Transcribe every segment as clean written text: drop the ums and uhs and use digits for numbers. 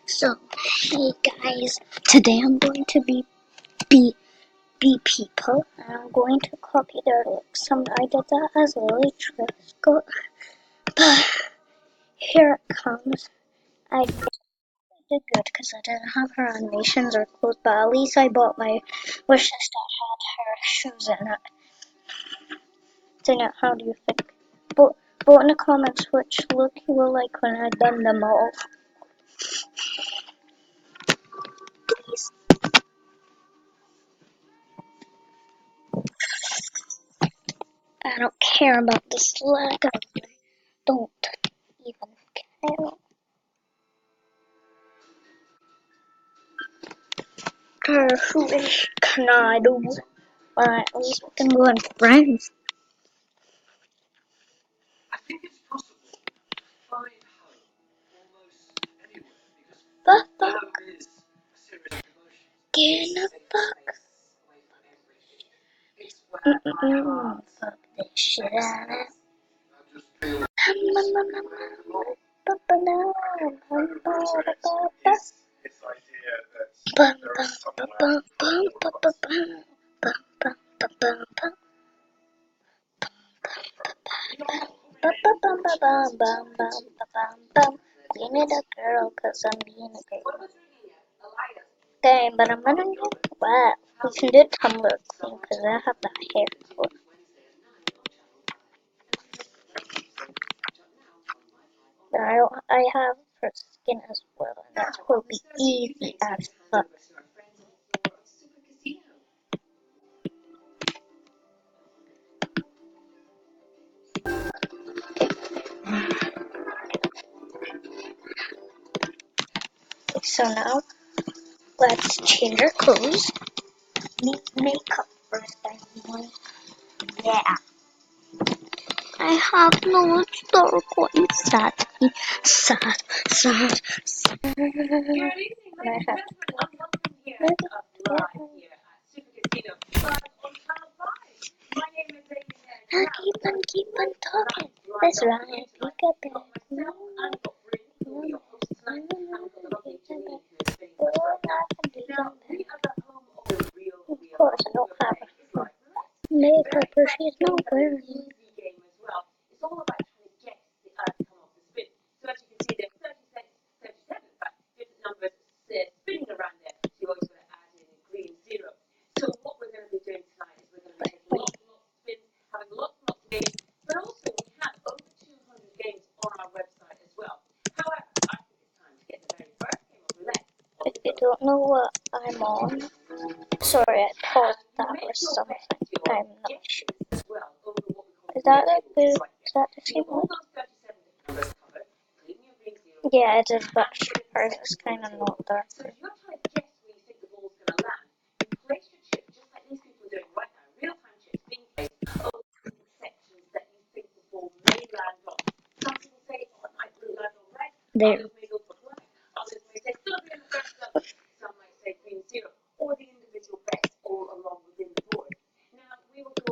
So, hey guys, today I'm going to be people, and I'm going to copy their looks. I did that as Lily Trisco, but here it comes. I did good because I didn't have her animations or clothes, but at least I bought my wishlist that had her shoes in it. How do you think? Vote in the comments which look you will like when I've done them all. Please. I don't care about this lag. I don't even care. Who is Canado? At least we can go on friends. I think it's possible to find home almost anywhere The because fuck? home is a series of emotions. Get the fuck? It's where my heart Fuck this shit out of it. I just feel this idea that there is somewhere You need a girl cause I'm being a girl. Okay, but I'm gonna go wow. We can do Tumblr Queen cause I have that hair. But I have her skin as well, and that will be easy as fuck. So now, let's change our clothes. Need makeup first, everyone. Yeah. I have no turquoise sad. I have keep on talking. That's right. Pick up it. Of course, I don't have makeup, or she's not wearing it. If you don't know what I'm on, sorry, I paused that or something. I'm not sure. Is that the same one? Yeah, it is, but hers is kind of not darker. There.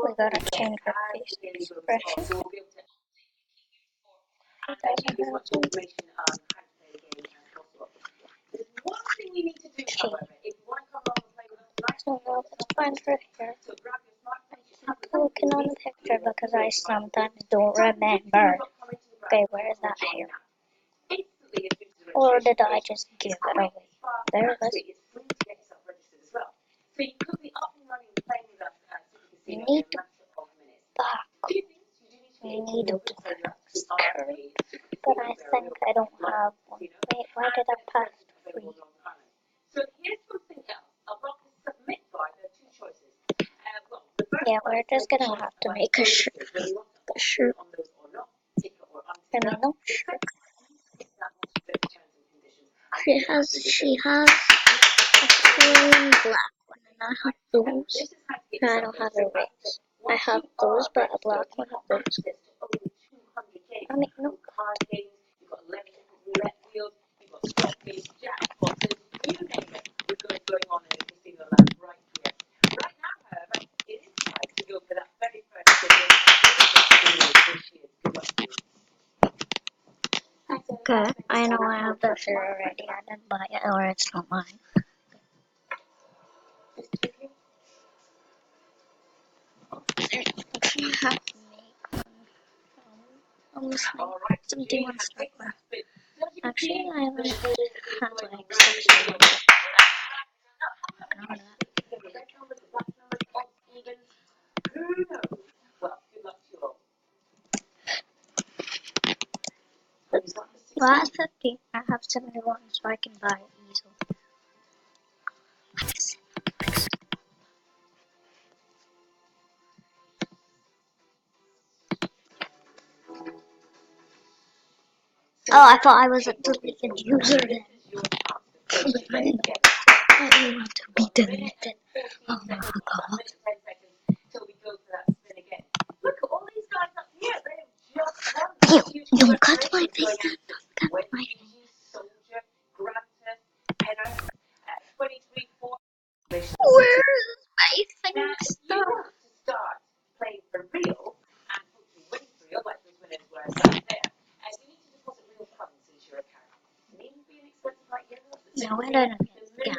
We gotta change her face expression. So now let's find her hair. I'm looking on the picture because I sometimes don't remember. Okay, where is that hair? Or did I just give it away? There it is. You need to back. You need a curry. But I think I don't have one. Wait, why did I pass to free? Yeah, we're just gonna have to make a shirt. A shirt. I mean, no shirt. She has a plain black one, and I have those. No, I don't have a red. I have those, but a black one of those. I mean, no. Okay, I know I have that shirt already. I didn't buy it, or it's not mine. Actually, I have to make one. Almost like 71 stuff left. Actually, I haven't had like 60 ones. Well, I have 50. I have 71, so I can buy it easily. Oh, I thought I was a deleted user then. I didn't want to be deleted. Oh my god. Don't cut my face. Don't cut my face. Where's my thing stuff? No, I don't know. Yeah.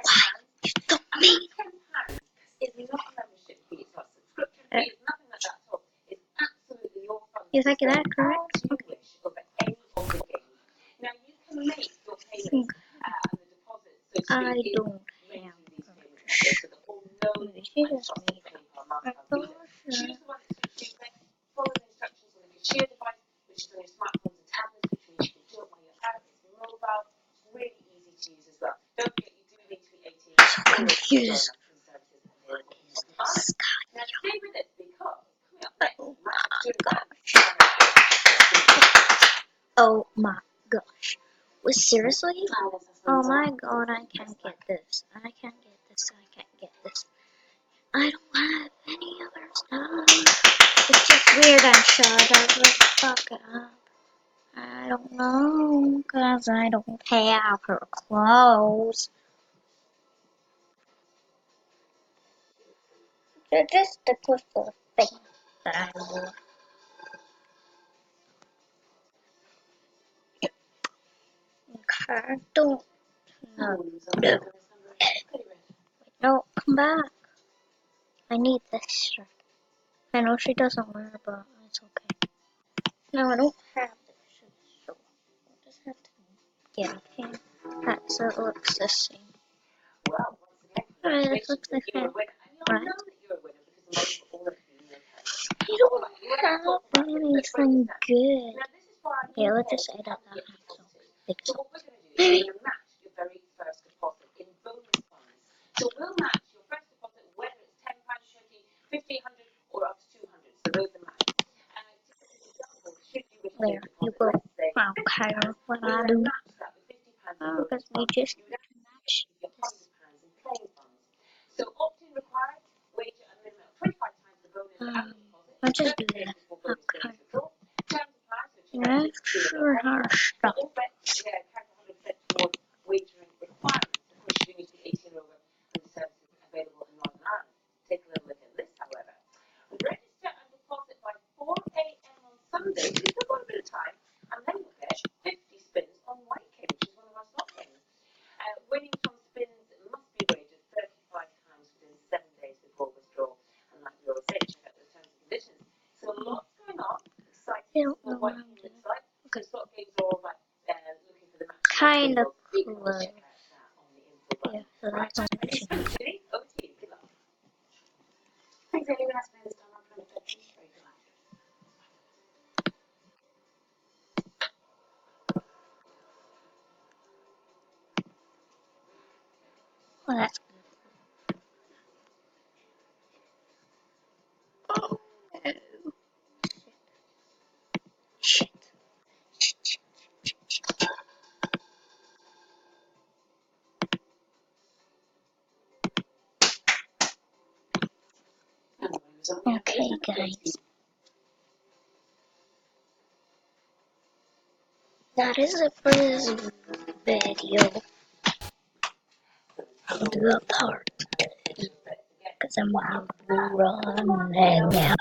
Why? You took me. Is that correct? Okay. I don't have purchase. Maybe she just made a purchase. So confused. Oh my gosh. Wait, seriously? Oh my god, I can't get this. I can't get this. I can't get this. I don't have any other stuff. It's just weird and shut up the fuck up. I don't know, cause I don't have her clothes. Just stick with the thing that I wore. Okay, don't. No. No. No, come back. I need this shirt. I know she doesn't wear it, but it's okay. No, I don't have this shirt, so I'll just have to get a pin. That so it looks the same. Alright, this looks the same. Right? I don't have anything good. Yeah, let's just say that has some big songs. Maybe. There, you go. I don't care what I do. Oh, because we just match this. I'll just do that. Okay. Extra hard stuff. I don't know what I'm doing. Okay. Kind of close. Yeah, so that's only two. Well, that's good. Oh, no. Shit. Okay, guys. That is it for this video. I'll do a part 2 because I'm running out.